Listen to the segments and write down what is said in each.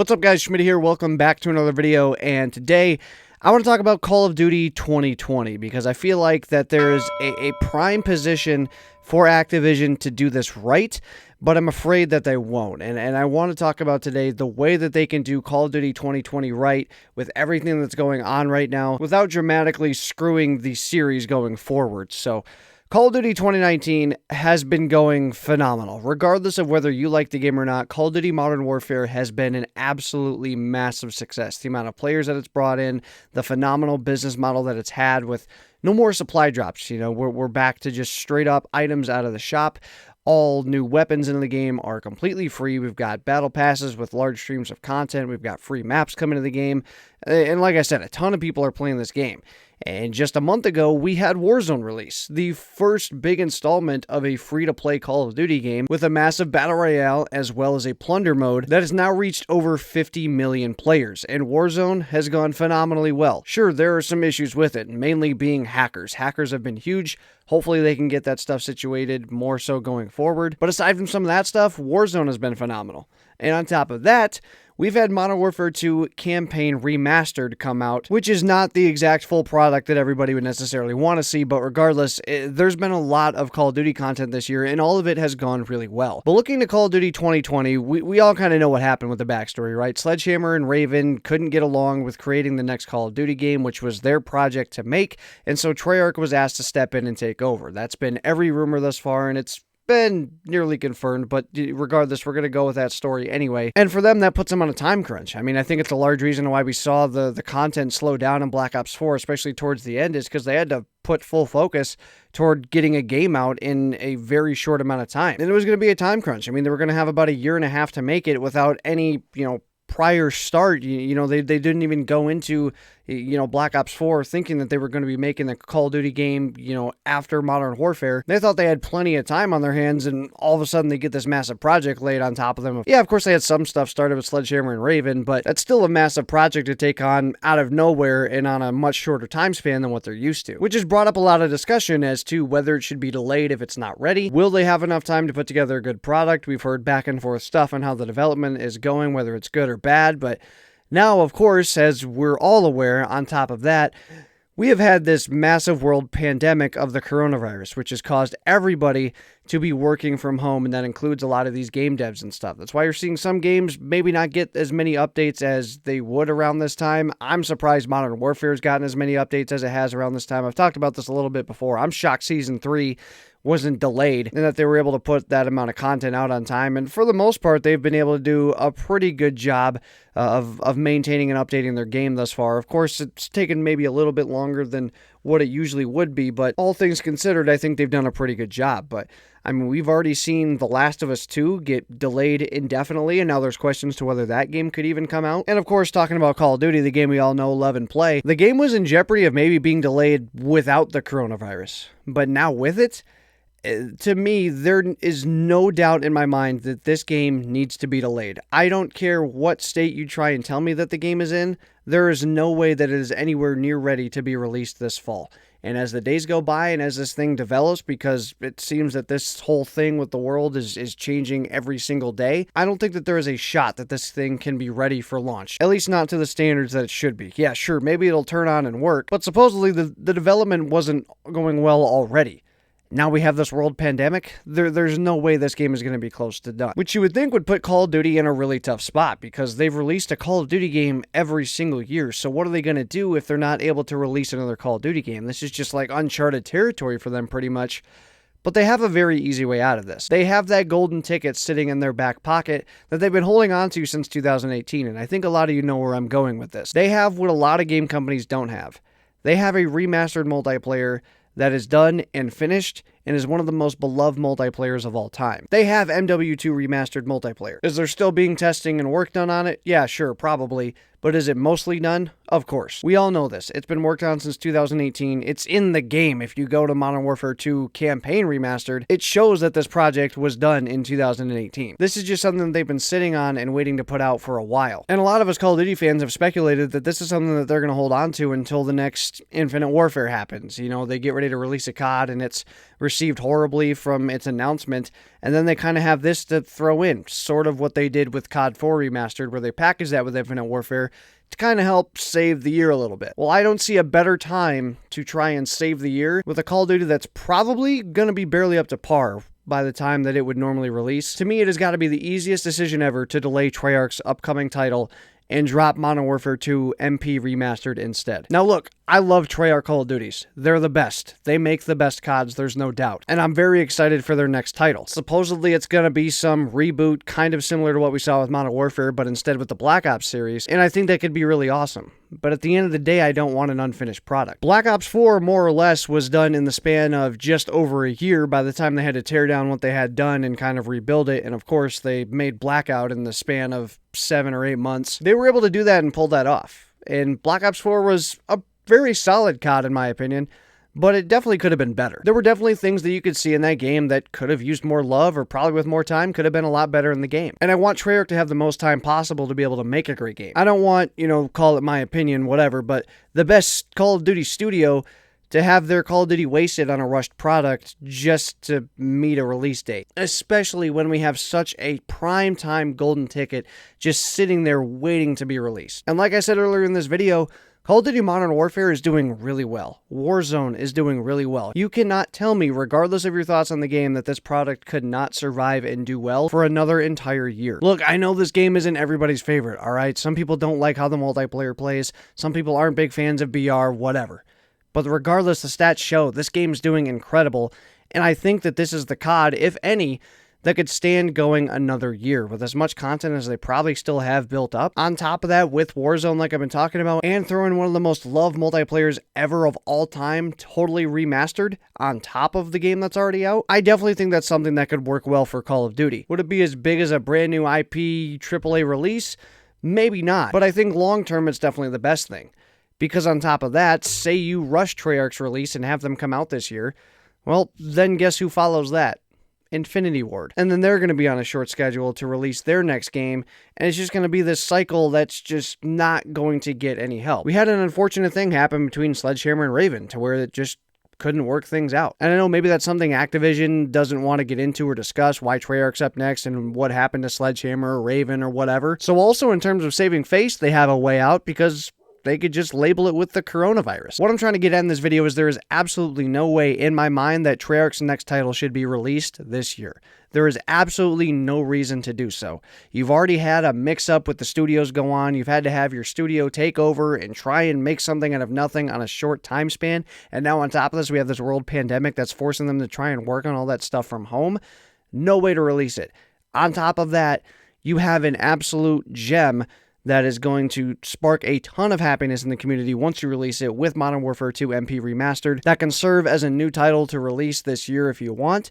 What's up, guys? Schmidt here. Welcome back to another video, and today I want to talk about Call of Duty 2020 because I feel like that there is a prime position for Activision to do this right, but I'm afraid that they won't. And I want to talk about today the way that they can do Call of Duty 2020 right with everything that's going on right now without dramatically screwing the series going forward. So Call of Duty 2019 has been going phenomenal. Regardless of whether you like the game or not, Call of Duty Modern Warfare has been an absolutely massive success. The amount of players that it's brought in, the phenomenal business model that it's had with no more supply drops. You know, we're back to just straight up items out of the shop. All new weapons in the game are completely free. We've got battle passes with large streams of content. We've got free maps coming to the game. And like I said, a ton of people are playing this game. And just a month ago, we had Warzone release, the first big installment of a free-to-play Call of Duty game with a massive battle royale as well as a plunder mode that has now reached over 50 million players, and Warzone has gone phenomenally well. Sure, there are some issues with it, mainly being hackers. Hackers have been huge. Hopefully they can get that stuff situated more so going forward. But aside from some of that stuff, Warzone has been phenomenal. And on top of that, we've had Modern Warfare 2 Campaign Remastered come out, which is not the exact full product that everybody would necessarily want to see, but regardless, there's been a lot of Call of Duty content this year, and all of it has gone really well. But looking to Call of Duty 2020, we all kind of know what happened with the backstory, right? Sledgehammer and Raven couldn't get along with creating the next Call of Duty game, which was their project to make, and so Treyarch was asked to step in and take over. That's been every rumor thus far, and it's been nearly confirmed, but regardless, we're going to go with that story anyway. And for them, that puts them on a time crunch. I mean, I think it's a large reason why we saw the content slow down in Black Ops 4, especially towards the end, is because they had to put full focus toward getting a game out in a very short amount of time. And it was going to be a time crunch. I mean, they were going to have about a year and a half to make it without any, prior start. They didn't even go into Black Ops 4 thinking that they were going to be making the Call of Duty game after Modern Warfare. They thought they had plenty of time on their hands, and all of a sudden they get this massive project laid on top of them. Yeah, of course they had some stuff started with Sledgehammer and Raven, but that's still a massive project to take on out of nowhere and on a much shorter time span than what they're used to, which has brought up a lot of discussion as to whether it should be delayed if it's not ready. Will they have enough time to put together a good product? We've heard back and forth stuff on how the development is going, whether it's good or bad, but now, of course, as we're all aware, on top of that, we have had this massive world pandemic of the coronavirus, which has caused everybody to be working from home, and that includes a lot of these game devs and stuff. That's why you're seeing some games maybe not get as many updates as they would around this time. I'm surprised Modern Warfare has gotten as many updates as it has around this time. I've talked about this a little bit before. I'm shocked Season 3 wasn't delayed and that they were able to put that amount of content out on time. And for the most part, they've been able to do a pretty good job of maintaining and updating their game thus far. Of course, it's taken maybe a little bit longer than what it usually would be, but all things considered, I think they've done a pretty good job. But I mean, we've already seen The Last of Us 2 get delayed indefinitely, and now there's questions to whether that game could even come out. And of course, talking about Call of Duty, the game we all know, love, and play, the game was in jeopardy of maybe being delayed without the coronavirus. But now with it, to me, there is no doubt in my mind that this game needs to be delayed. I don't care what state you try and tell me that the game is in, there is no way that it is anywhere near ready to be released this fall. And as the days go by and as this thing develops, because it seems that this whole thing with the world is changing every single day, I don't think that there is a shot that this thing can be ready for launch. At least not to the standards that it should be. Yeah, sure, maybe it'll turn on and work, but supposedly the development wasn't going well already. Now we have this world pandemic, there's no way this game is going to be close to done. Which you would think would put Call of Duty in a really tough spot, because they've released a Call of Duty game every single year. So what are they going to do if they're not able to release another Call of Duty game? This is just like uncharted territory for them pretty much. But they have a very easy way out of this. They have that golden ticket sitting in their back pocket that they've been holding on to since 2018, and I think a lot of you know where I'm going with this. They have what a lot of game companies don't have. They have a remastered multiplayer that is done and finished and is one of the most beloved multiplayers of all time. They have MW2 Remastered multiplayer. Is there still being testing and work done on it? Yeah, sure, probably. But is it mostly done? Of course. We all know this. It's been worked on since 2018. It's in the game. If you go to Modern Warfare 2 Campaign Remastered, it shows that this project was done in 2018. This is just something that they've been sitting on and waiting to put out for a while. And a lot of us Call of Duty fans have speculated that this is something that they're going to hold on to until the next Infinite Warfare happens. They get ready to release a COD and it's received horribly from its announcement, and then they kind of have this to throw in, sort of what they did with COD 4 Remastered, where they packaged that with Infinite Warfare to kind of help save the year a little bit. Well, I don't see a better time to try and save the year with a Call of Duty that's probably going to be barely up to par by the time that it would normally release. To me, it has got to be the easiest decision ever to delay Treyarch's upcoming title and drop Modern Warfare 2 MP Remastered instead. Now look, I love Treyarch Call of Duties. They're the best. They make the best CODs, there's no doubt. And I'm very excited for their next title. Supposedly it's going to be some reboot kind of similar to what we saw with Modern Warfare, but instead with the Black Ops series, and I think that could be really awesome. But at the end of the day, I don't want an unfinished product. Black Ops 4, more or less, was done in the span of just over a year by the time they had to tear down what they had done and kind of rebuild it, and of course, they made Blackout in the span of 7 or 8 months. They were able to do that and pull that off. And Black Ops 4 was a very solid COD, in my opinion, but it definitely could have been better. There were definitely things that you could see in that game that could have used more love, or probably with more time could have been a lot better in the game. And I want Treyarch to have the most time possible to be able to make a great game. I don't want, call it my opinion, whatever, but the best Call of Duty studio to have their Call of Duty wasted on a rushed product just to meet a release date. Especially when we have such a prime time golden ticket just sitting there waiting to be released. And like I said earlier in this video, Call of Duty Modern Warfare is doing really well. Warzone is doing really well. You cannot tell me, regardless of your thoughts on the game, that this product could not survive and do well for another entire year. Look, I know this game isn't everybody's favorite, alright? Some people don't like how the multiplayer plays. Some people aren't big fans of BR, whatever. But regardless, the stats show this game's doing incredible, and I think that this is the COD, if any, that could stand going another year with as much content as they probably still have built up. On top of that, with Warzone, like I've been talking about, and throwing one of the most loved multiplayers ever of all time, totally remastered, on top of the game that's already out, I definitely think that's something that could work well for Call of Duty. Would it be as big as a brand new IP AAA release? Maybe not, but I think long term it's definitely the best thing. Because on top of that, say you rush Treyarch's release and have them come out this year, well, then guess who follows that? Infinity Ward. And then they're going to be on a short schedule to release their next game, and it's just going to be this cycle that's just not going to get any help. We had an unfortunate thing happen between Sledgehammer and Raven, to where it just couldn't work things out. And I know maybe that's something Activision doesn't want to get into or discuss, why Treyarch's up next and what happened to Sledgehammer or Raven or whatever. So also in terms of saving face, they have a way out because they could just label it with the coronavirus. What I'm trying to get at in this video is there is absolutely no way in my mind that Treyarch's next title should be released this year. There is absolutely no reason to do so. You've already had a mix-up with the studios go on. You've had to have your studio take over and try and make something out of nothing on a short time span. And now on top of this, we have this world pandemic that's forcing them to try and work on all that stuff from home. No way to release it. On top of that, you have an absolute gem that is going to spark a ton of happiness in the community once you release it with Modern Warfare 2 MP Remastered. That can serve as a new title to release this year if you want.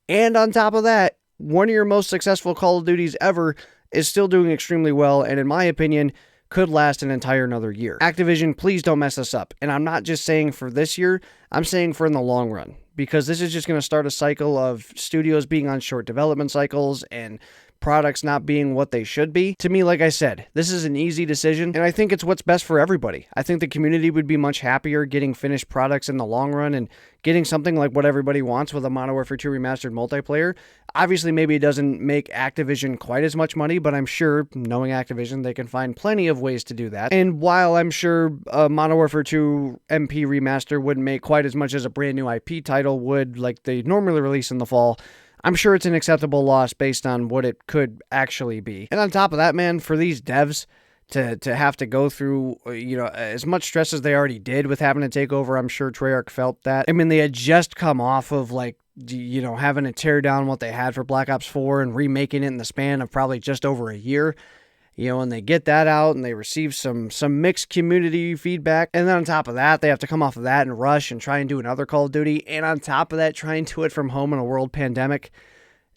And on top of that, one of your most successful Call of Duties ever is still doing extremely well, and in my opinion, could last an entire another year. Activision, please don't mess this up. And I'm not just saying for this year, I'm saying for in the long run. Because this is just going to start a cycle of studios being on short development cycles and products not being what they should be. To me, like I said, this is an easy decision, and I think it's what's best for everybody. I think the community would be much happier getting finished products in the long run and getting something like what everybody wants with a Modern Warfare 2 Remastered multiplayer. Obviously, maybe it doesn't make Activision quite as much money, but I'm sure, knowing Activision, they can find plenty of ways to do that. And while I'm sure a Modern Warfare 2 MP Remaster wouldn't make quite as much as a brand new IP title would, like they normally release in the fall, I'm sure it's an acceptable loss based on what it could actually be. And on top of that, man, for these devs to have to go through, as much stress as they already did with having to take over, I'm sure Treyarch felt that. I mean, they had just come off of, having to tear down what they had for Black Ops 4 and remaking it in the span of probably just over a year. And they get that out and they receive some mixed community feedback. And then on top of that, they have to come off of that and rush and try and do another Call of Duty. And on top of that, try and do it from home in a world pandemic.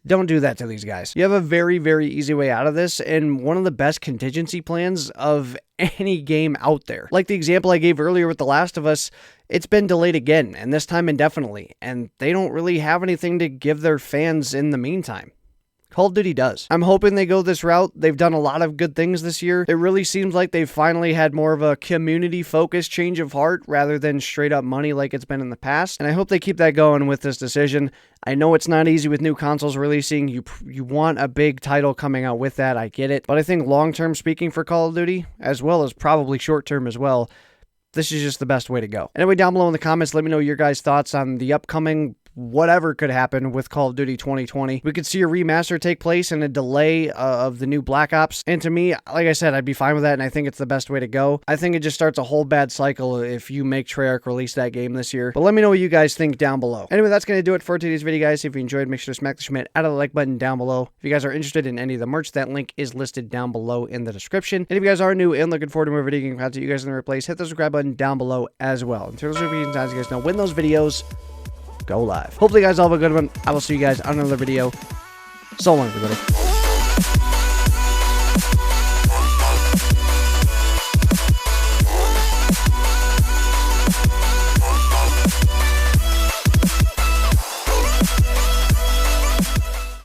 Don't do that to these guys. You have a very, very easy way out of this and one of the best contingency plans of any game out there. Like the example I gave earlier with The Last of Us, it's been delayed again, and this time indefinitely. And they don't really have anything to give their fans in the meantime. Call of Duty does. I'm hoping they go this route. They've done a lot of good things this year. It really seems like they've finally had more of a community-focused change of heart rather than straight-up money like it's been in the past, and I hope they keep that going with this decision. I know it's not easy with new consoles releasing. You want a big title coming out with that. I get it. But I think long-term speaking for Call of Duty, as well as probably short-term as well, this is just the best way to go. Anyway, down below in the comments, let me know your guys' thoughts on the upcoming whatever could happen with Call of Duty 2020. We could see a remaster take place and a delay of the new Black Ops. And to me, like I said, I'd be fine with that, and I think it's the best way to go. I think it just starts a whole bad cycle if you make Treyarch release that game this year. But let me know what you guys think down below. Anyway, that's going to do it for today's video, guys. If you enjoyed, make sure to smack the shit out of the like button down below. If you guys are interested in any of the merch, that link is listed down below in the description. And if you guys are new and looking forward to more video game content, you guys in the right place, hit the subscribe button down below as well. In terms of videos, as you guys know, when those videos go live. Hopefully you guys all have a good one. I will see you guys on another video. So long, everybody.